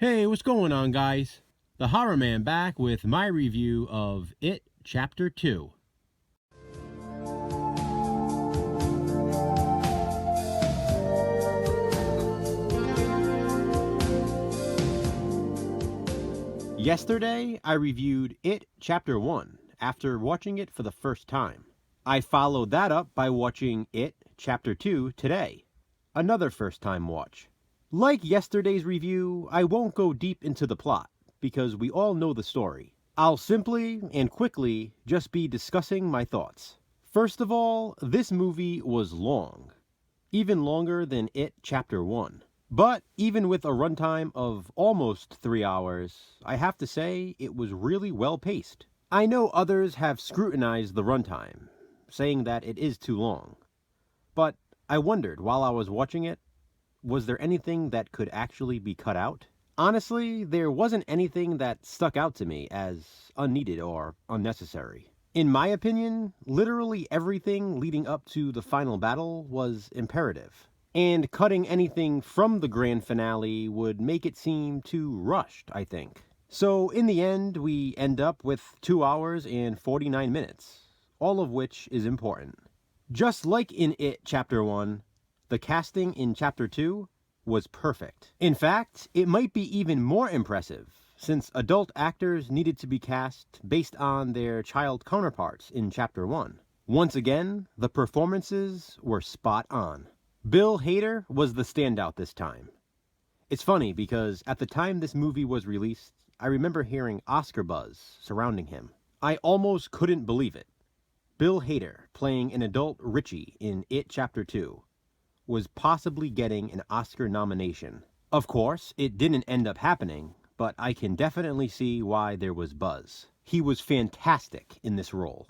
Hey, what's going on, guys? The Horror Man back with my review of It Chapter 2. Yesterday, I reviewed It Chapter 1 after watching it for the first time. I followed that up by watching It Chapter 2 today, another first-time watch. Like yesterday's review, I won't go deep into the plot, because we all know the story. I'll simply and quickly just be discussing my thoughts. First of all, this movie was long. Even longer than It Chapter 1. But even with a runtime of almost 3 hours, I have to say it was really well paced. I know others have scrutinized the runtime, saying that it is too long. But I wondered while I was watching it, was there anything that could actually be cut out? Honestly, there wasn't anything that stuck out to me as unneeded or unnecessary. In my opinion, literally everything leading up to the final battle was imperative. And cutting anything from the grand finale would make it seem too rushed, I think. So in the end, we end up with 2 hours and 49 minutes, all of which is important. Just like in It Chapter 1, the casting in Chapter 2 was perfect. In fact, it might be even more impressive, since adult actors needed to be cast based on their child counterparts in Chapter 1. Once again, the performances were spot on. Bill Hader was the standout this time. It's funny because at the time this movie was released, I remember hearing Oscar buzz surrounding him. I almost couldn't believe it. Bill Hader playing an adult Richie in It Chapter 2 was possibly getting an Oscar nomination. Of course, it didn't end up happening, but I can definitely see why there was buzz. He was fantastic in this role.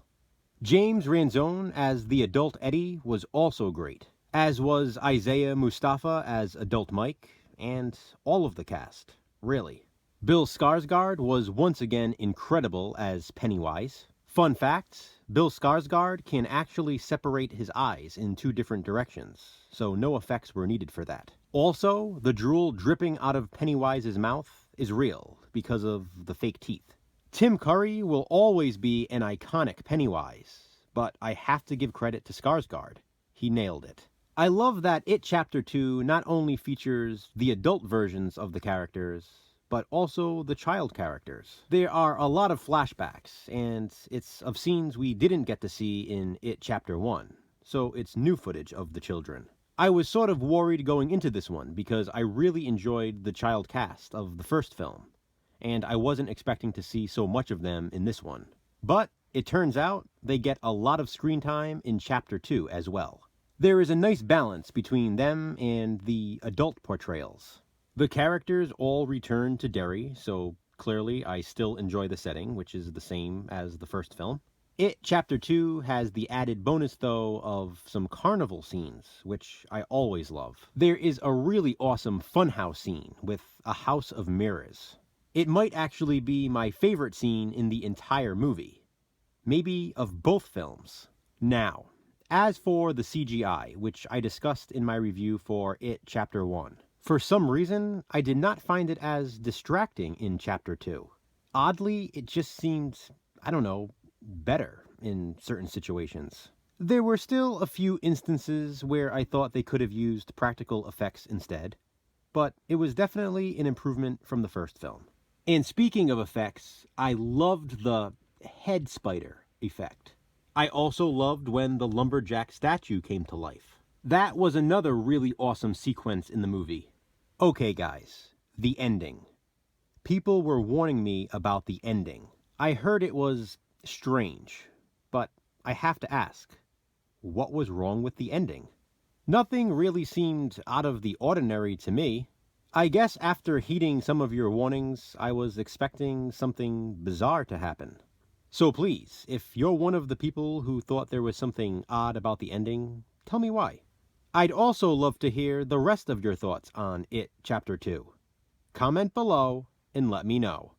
James Ransone as the adult Eddie was also great, as was Isaiah Mustafa as adult Mike, and all of the cast, really. Bill Skarsgård was once again incredible as Pennywise. Fun fact, Bill Skarsgård can actually separate his eyes in 2 different directions, so no effects were needed for that. Also, the drool dripping out of Pennywise's mouth is real because of the fake teeth. Tim Curry will always be an iconic Pennywise, but I have to give credit to Skarsgård. He nailed it. I love that It Chapter 2 not only features the adult versions of the characters, but also the child characters. There are a lot of flashbacks, and it's of scenes we didn't get to see in It Chapter 1, so it's new footage of the children. I was sort of worried going into this one because I really enjoyed the child cast of the first film, and I wasn't expecting to see so much of them in this one. But it turns out they get a lot of screen time in Chapter 2 as well. There is a nice balance between them and the adult portrayals. The characters all return to Derry, so clearly I still enjoy the setting, which is the same as the first film. It Chapter 2 has the added bonus, though, of some carnival scenes, which I always love. There is a really awesome funhouse scene with a house of mirrors. It might actually be my favorite scene in the entire movie. Maybe of both films. Now, as for the CGI, which I discussed in my review for It Chapter 1, for some reason, I did not find it as distracting in Chapter 2. Oddly, it just seemed, better in certain situations. There were still a few instances where I thought they could have used practical effects instead, but it was definitely an improvement from the first film. And speaking of effects, I loved the head spider effect. I also loved when the lumberjack statue came to life. That was another really awesome sequence in the movie. Okay guys, the ending. People were warning me about the ending. I heard it was strange, but I have to ask, what was wrong with the ending? Nothing really seemed out of the ordinary to me. I guess after heeding some of your warnings, I was expecting something bizarre to happen. So please, if you're one of the people who thought there was something odd about the ending, tell me why. I'd also love to hear the rest of your thoughts on It Chapter 2. Comment below and let me know.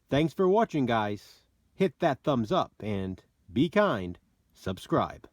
Thanks for watching, guys. Hit that thumbs up and be kind, subscribe.